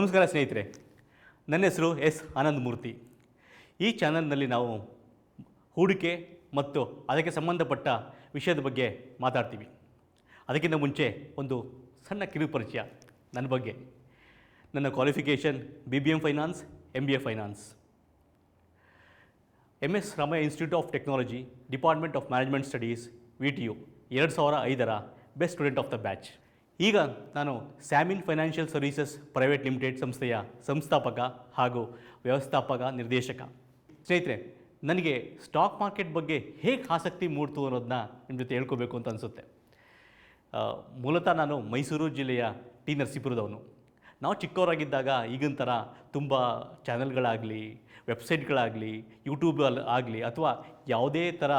ನಮಸ್ಕಾರ ಸ್ನೇಹಿತರೆ, ನನ್ನ ಹೆಸರು ಎಸ್ ಆನಂದ್ ಮೂರ್ತಿ. ಈ ಚಾನಲ್ನಲ್ಲಿ ನಾವು ಹೂಡಿಕೆ ಮತ್ತು ಅದಕ್ಕೆ ಸಂಬಂಧಪಟ್ಟ ವಿಷಯದ ಬಗ್ಗೆ ಮಾತಾಡ್ತೀವಿ. ಅದಕ್ಕಿಂತ ಮುಂಚೆ ಒಂದು ಸಣ್ಣ ಕಿರು ಪರಿಚಯ ನನ್ನ ಬಗ್ಗೆ. ನನ್ನ qualification BBM finance, MBA finance, MS Ramaiah institute of technology, department of management studies, VTU 2005ರ best student of the batch. ಈಗ ನಾನು Samin financial services private limited ಸಂಸ್ಥೆಯ ಸಂಸ್ಥಾಪಕ ಹಾಗೂ ವ್ಯವಸ್ಥಾಪಕ ನಿರ್ದೇಶಕ. ಸ್ನೇಹಿತರೆ, ನನಗೆ ಸ್ಟಾಕ್ ಮಾರ್ಕೆಟ್ ಬಗ್ಗೆ ಹೇಗೆ ಆಸಕ್ತಿ ಮೂಡ್ತು ಅನ್ನೋದನ್ನ ನಿಮ್ಮ ಜೊತೆ ಹೇಳ್ಕೋಬೇಕು ಅಂತ ಅನಿಸುತ್ತೆ. ಮೂಲತಃ ನಾನು ಮೈಸೂರು ಜಿಲ್ಲೆಯ ಟಿ ನರಸೀಪುರದವನು. ನಾವು ಚಿಕ್ಕವರಾಗಿದ್ದಾಗ ಈಗಿನ ಥರ ತುಂಬ ಚಾನಲ್ಗಳಾಗಲಿ, ವೆಬ್ಸೈಟ್ಗಳಾಗಲಿ, ಯೂಟ್ಯೂಬಲ್ಲಿ ಆಗಲಿ ಅಥವಾ ಯಾವುದೇ ಥರ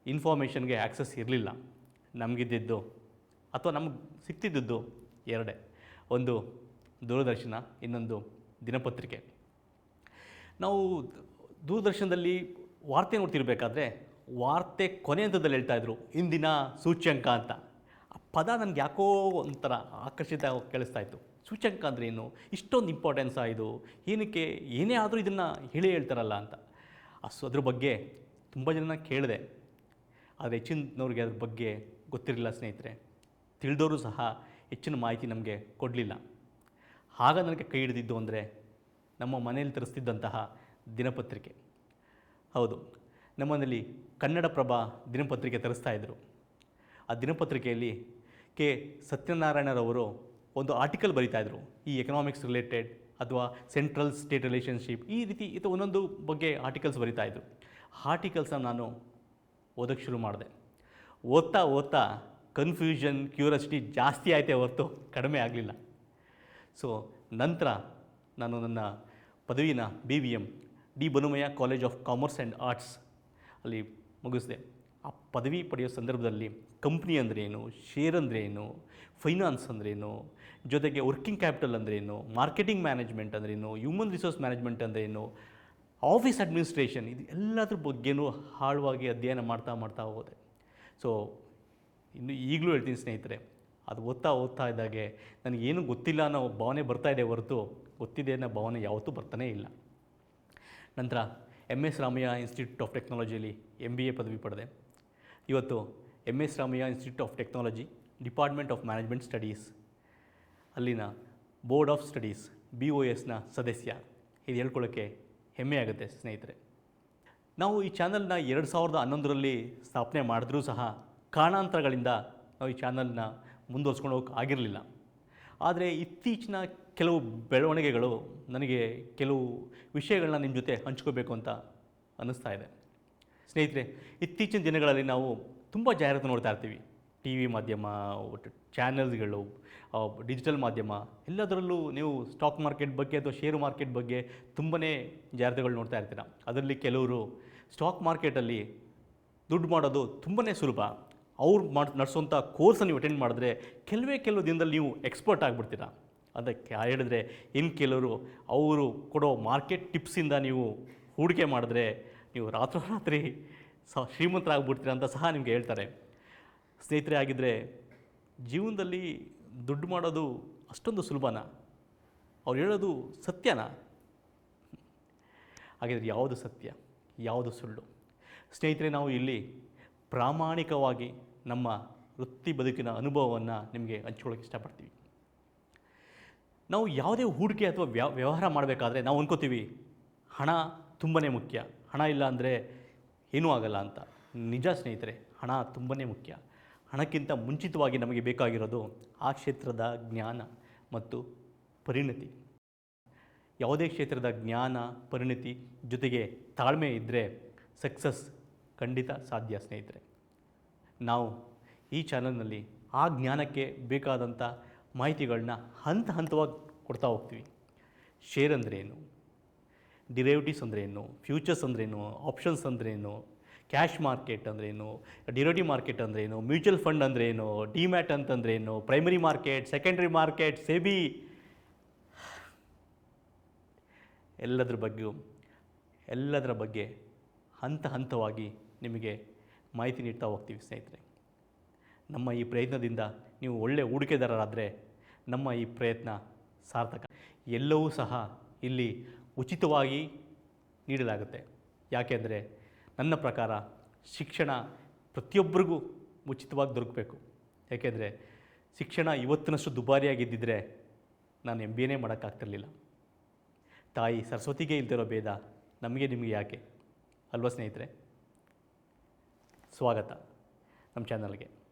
ಇನ್ಫಾರ್ಮೇಷನ್ಗೆ ಆ್ಯಕ್ಸಸ್ ಇರಲಿಲ್ಲ. ನಮಗಿದ್ದಿದ್ದು ಅಥವಾ ನಮಗೆ ಸಿಗ್ತಿದ್ದದ್ದು ಎರಡೇ, ಒಂದು ದೂರದರ್ಶನ, ಇನ್ನೊಂದು ದಿನಪತ್ರಿಕೆ. ನಾವು ದೂರದರ್ಶನದಲ್ಲಿ ವಾರ್ತೆ ನೋಡ್ತಿರ್ಬೇಕಾದ್ರೆ ವಾರ್ತೆ ಕೊನೆ ಹಂತದಲ್ಲಿ ಹೇಳ್ತಾಯಿದ್ರು ಇಂದಿನ ಸೂಚ್ಯಂಕ ಅಂತ. ಆ ಪದ ನನಗೆ ಯಾಕೋ ಒಂಥರ ಆಕರ್ಷಿತ ಕೇಳಿಸ್ತಾ ಇತ್ತು. ಸೂಚ್ಯಂಕ ಅಂದರೆ ಏನು, ಇಷ್ಟೊಂದು ಇಂಪಾರ್ಟೆನ್ಸಾ ಇದು, ಏನಕ್ಕೆ, ಏನೇ ಆದರೂ ಇದನ್ನು ಹೇಳ್ತಾರಲ್ಲ ಅಂತ. ಅದ್ರ ಬಗ್ಗೆ ತುಂಬ ಜನ ಕೇಳಿದೆ, ಆದರೆ ಹೆಚ್ಚಿನವ್ರಿಗೆ ಅದ್ರ ಬಗ್ಗೆ ಗೊತ್ತಿರಲಿಲ್ಲ ಸ್ನೇಹಿತರೆ. ತಿಳಿದವರು ಸಹ ಹೆಚ್ಚಿನ ಮಾಹಿತಿ ನಮಗೆ ಕೊಡಲಿಲ್ಲ. ಆಗ ನನಗೆ ಕೈ ಹಿಡಿದಿದ್ದು ಅಂದರೆ ನಮ್ಮ ಮನೆಯಲ್ಲಿ ತರಿಸ್ತಿದ್ದಂತಹ ದಿನಪತ್ರಿಕೆ. ಹೌದು, ನಮ್ಮನೇಲಿ ಕನ್ನಡಪ್ರಭ ದಿನಪತ್ರಿಕೆ ತರಿಸ್ತಾಯಿದ್ರು. ಆ ದಿನಪತ್ರಿಕೆಯಲ್ಲಿ ಕೆ ಸತ್ಯನಾರಾಯಣರವರು ಒಂದು ಆರ್ಟಿಕಲ್ ಬರೀತಾಯಿದ್ರು, ಈ ಎಕನಾಮಿಕ್ಸ್ ರಿಲೇಟೆಡ್ ಅಥವಾ ಸೆಂಟ್ರಲ್ ಸ್ಟೇಟ್ ರಿಲೇಷನ್ಶಿಪ್, ಈ ರೀತಿ ಒಂದೊಂದು ಬಗ್ಗೆ ಆರ್ಟಿಕಲ್ಸ್ ಬರೀತಾಯಿದ್ರು. ಆರ್ಟಿಕಲ್ಸ್ನ ನಾನು ಓದೋಕ್ಕೆ ಶುರು ಮಾಡಿದೆ. ಓದ್ತಾ ಕನ್ಫ್ಯೂಷನ್, ಕ್ಯೂರಿಯಾಸಿಟಿ ಜಾಸ್ತಿ ಆಯಿತೇ ಹೊರತು ಕಡಿಮೆ ಆಗಲಿಲ್ಲ. ಸೊ ನಂತರ ನಾನು ನನ್ನ ಪದವಿನ BBM D Banumaiah college of commerce and arts ಅಲ್ಲಿ ಮುಗಿಸಿದೆ. ಆ ಪದವಿ ಪಡೆಯೋ ಸಂದರ್ಭದಲ್ಲಿ ಕಂಪ್ನಿ ಅಂದ್ರೇನು, ಶೇರ್ ಅಂದ್ರೇನು, ಫೈನಾನ್ಸ್ ಅಂದ್ರೇನು, ಜೊತೆಗೆ ವರ್ಕಿಂಗ್ ಕ್ಯಾಪಿಟಲ್ ಅಂದ್ರೇನು, ಮಾರ್ಕೆಟಿಂಗ್ ಮ್ಯಾನೇಜ್ಮೆಂಟ್ ಅಂದ್ರೇನು, ಹ್ಯೂಮನ್ ರಿಸೋರ್ಸ್ ಮ್ಯಾನೇಜ್ಮೆಂಟ್ ಅಂದ್ರೇನು, ಆಫೀಸ್ ಅಡ್ಮಿನಿಸ್ಟ್ರೇಷನ್, ಇದು ಎಲ್ಲದ್ರ ಬಗ್ಗೆನೂ ಆಳವಾಗಿ ಅಧ್ಯಯನ ಮಾಡ್ತಾ ಹೋದೆ. ಸೊ ಇನ್ನು ಈಗಲೂ ಹೇಳ್ತೀನಿ ಸ್ನೇಹಿತರೆ, ಅದು ಓದ್ತಾ ಇದ್ದಾಗೆ ನನಗೇನು ಗೊತ್ತಿಲ್ಲ ಅನ್ನೋ ಭಾವನೆ ಬರ್ತಾಯಿದೆ ಹೊರತು ಗೊತ್ತಿದೆ ಅನ್ನೋ ಭಾವನೆ ಯಾವತ್ತೂ ಬರ್ತಾನೇ ಇಲ್ಲ. ನಂತರ MS ರಾಮಯ್ಯ ಇನ್ಸ್ಟಿಟ್ಯೂಟ್ ಆಫ್ ಟೆಕ್ನಾಲಜಿಯಲ್ಲಿ MBA ಪದವಿ ಪಡೆದೆ. ಇವತ್ತು MS Ramaiah institute of technology, department of management studies, ಅಲ್ಲಿನ ಬೋರ್ಡ್ ಆಫ್ ಸ್ಟಡೀಸ್ BOSನ ಸದಸ್ಯ. ಇದು ಹೇಳ್ಕೊಳ್ಳೋಕ್ಕೆ ಹೆಮ್ಮೆ ಆಗುತ್ತೆ ಸ್ನೇಹಿತರೆ. ನಾವು ಈ ಚಾನಲ್ನ 2011ರಲ್ಲಿ ಸ್ಥಾಪನೆ ಮಾಡಿದ್ರೂ ಸಹ ಕಾರಣಾಂತರಗಳಿಂದ ನಾವು ಈ ಚಾನಲ್ನ ಮುಂದುವರ್ಸ್ಕೊಂಡು ಹೋಗೋಕ್ಕೆ ಆಗಿರಲಿಲ್ಲ. ಆದರೆ ಇತ್ತೀಚಿನ ಕೆಲವು ಬೆಳವಣಿಗೆಗಳು ನನಗೆ ಕೆಲವು ವಿಷಯಗಳನ್ನ ನಿಮ್ಮ ಜೊತೆ ಹಂಚ್ಕೋಬೇಕು ಅಂತ ಅನ್ನಿಸ್ತಾ ಇದೆ. ಸ್ನೇಹಿತರೆ, ಇತ್ತೀಚಿನ ದಿನಗಳಲ್ಲಿ ನಾವು ತುಂಬ ಜಾಹೀರಾತು ನೋಡ್ತಾ ಇರ್ತೀವಿ. TV ಮಾಧ್ಯಮ, ಚಾನಲ್ಸ್ಗಳು, ಡಿಜಿಟಲ್ ಮಾಧ್ಯಮ, ಎಲ್ಲದರಲ್ಲೂ ನೀವು ಸ್ಟಾಕ್ ಮಾರ್ಕೆಟ್ ಬಗ್ಗೆ ಅಥವಾ ಶೇರು ಮಾರ್ಕೆಟ್ ಬಗ್ಗೆ ತುಂಬಾ ಜಾಹೀರಾತುಗಳು ನೋಡ್ತಾ ಇರ್ತೀರ. ಅದರಲ್ಲಿ ಕೆಲವರು ಸ್ಟಾಕ್ ಮಾರ್ಕೆಟಲ್ಲಿ ದುಡ್ಡು ಮಾಡೋದು ತುಂಬಾ ಸುಲಭ, ಅವ್ರು ನಡೆಸೋಂಥ ಕೋರ್ಸನ್ನು ನೀವು ಅಟೆಂಡ್ ಮಾಡಿದ್ರೆ ಕೆಲವು ದಿನದಲ್ಲಿ ನೀವು ಎಕ್ಸ್ಪರ್ಟ್ ಆಗಿಬಿಡ್ತೀರ. ಅದಕ್ಕೆ ಹೇಳಿದ್ರೆ ಇನ್ನು ಕೆಲವರು ಅವರು ಕೊಡೋ ಮಾರ್ಕೆಟ್ ಟಿಪ್ಸಿಂದ ನೀವು ಹೂಡಿಕೆ ಮಾಡಿದ್ರೆ ನೀವು ರಾತ್ರೋರಾತ್ರಿ ಶ್ರೀಮಂತರಾಗ್ಬಿಡ್ತೀರ ಅಂತ ಸಹ ನಿಮಗೆ ಹೇಳ್ತಾರೆ. ಸ್ನೇಹಿತರೆ, ಆಗಿದ್ದರೆ ಜೀವನದಲ್ಲಿ ದುಡ್ಡು ಮಾಡೋದು ಅಷ್ಟೊಂದು ಸುಲಭನಾ? ಅವ್ರು ಹೇಳೋದು ಸತ್ಯನಾ? ಹಾಗಿದ್ರೆ ಯಾವುದು ಸತ್ಯ, ಯಾವುದು ಸುಳ್ಳು? ಸ್ನೇಹಿತರೆ, ನಾವು ಇಲ್ಲಿ ಪ್ರಾಮಾಣಿಕವಾಗಿ ನಮ್ಮ ವೃತ್ತಿ ಬದುಕಿನ ಅನುಭವವನ್ನು ನಿಮಗೆ ಹಂಚ್ಕೊಳ್ಳೋಕೆ ಇಷ್ಟಪಡ್ತೀವಿ. ನಾವು ಯಾವುದೇ ಹೂಡಿಕೆ ಅಥವಾ ವ್ಯವಹಾರ ಮಾಡಬೇಕಾದ್ರೆ ನಾವು ಅಂದ್ಕೋತೀವಿ ಹಣ ತುಂಬಾ ಮುಖ್ಯ, ಹಣ ಇಲ್ಲ ಅಂದರೆ ಏನೂ ಆಗಲ್ಲ ಅಂತ. ನಿಜ ಸ್ನೇಹಿತರೆ, ಹಣ ತುಂಬಾ ಮುಖ್ಯ. ಹಣಕ್ಕಿಂತ ಮುಂಚಿತವಾಗಿ ನಮಗೆ ಬೇಕಾಗಿರೋದು ಆ ಕ್ಷೇತ್ರದ ಜ್ಞಾನ ಮತ್ತು ಪರಿಣತಿ. ಯಾವುದೇ ಕ್ಷೇತ್ರದ ಜ್ಞಾನ, ಪರಿಣತಿ ಜೊತೆಗೆ ತಾಳ್ಮೆ ಇದ್ದರೆ ಸಕ್ಸಸ್ ಖಂಡಿತ ಸಾಧ್ಯ ಸ್ನೇಹಿತರೆ. ನಾವು ಈ ಚಾನಲ್ನಲ್ಲಿ ಆ ಜ್ಞಾನಕ್ಕೆ ಬೇಕಾದಂಥ ಮಾಹಿತಿಗಳನ್ನ ಹಂತವಾಗಿ ಕೊಡ್ತಾ ಹೋಗ್ತೀವಿ. ಶೇರ್ ಅಂದ್ರೇನು, ಡಿರೈವೇಟಿವ್ಸ್ ಅಂದ್ರೇನು, ಫ್ಯೂಚರ್ಸ್ ಅಂದ್ರೇನು, ಆಪ್ಷನ್ಸ್ ಅಂದ್ರೇನು, ಕ್ಯಾಶ್ ಮಾರ್ಕೆಟ್ ಅಂದ್ರೇನು, ಡಿರೈವೇಟಿವ್ ಮಾರ್ಕೆಟ್ ಅಂದ್ರೇನು, ಮ್ಯೂಚುವಲ್ ಫಂಡ್ ಅಂದ್ರೇನು, ಡಿಮ್ಯಾಟ್ ಅಂತಂದ್ರೇನು, primary market, secondary market, SEBI, ಎಲ್ಲದರ ಬಗ್ಗೆ ಹಂತವಾಗಿ ನಿಮಗೆ ಮಾಹಿತಿ ನೀಡ್ತಾ ಹೋಗ್ತೀವಿ ಸ್ನೇಹಿತರೆ. ನಮ್ಮ ಈ ಪ್ರಯತ್ನದಿಂದ ನೀವು ಒಳ್ಳೆಯ ಹೂಡಿಕೆದಾರರಾದರೆ ನಮ್ಮ ಈ ಪ್ರಯತ್ನ ಸಾರ್ಥಕ. ಎಲ್ಲವೂ ಸಹ ಇಲ್ಲಿ ಉಚಿತವಾಗಿ ನೀಡಲಾಗುತ್ತೆ. ಯಾಕೆಂದರೆ ನನ್ನ ಪ್ರಕಾರ ಶಿಕ್ಷಣ ಪ್ರತಿಯೊಬ್ಬರಿಗೂ ಉಚಿತವಾಗಿ ದೊರಕಬೇಕು. ಯಾಕೆಂದರೆ ಶಿಕ್ಷಣ ಇವತ್ತಿನಷ್ಟು ದುಬಾರಿಯಾಗಿದ್ದಿದ್ದರೆ ನಾನು MBAನೇ ಮಾಡೋಕ್ಕಾಗ್ತಿರ್ಲಿಲ್ಲ. ತಾಯಿ ಸರಸ್ವತಿಗೆ ಇಲ್ದಿರೋ ಭೇದ ನಮಗೆ ನಿಮಗೆ ಯಾಕೆ ಅಲ್ವಾ ಸ್ನೇಹಿತರೆ? ಸ್ವಾಗತ ನಮ್ಮ ಚಾನಲ್ಗೆ.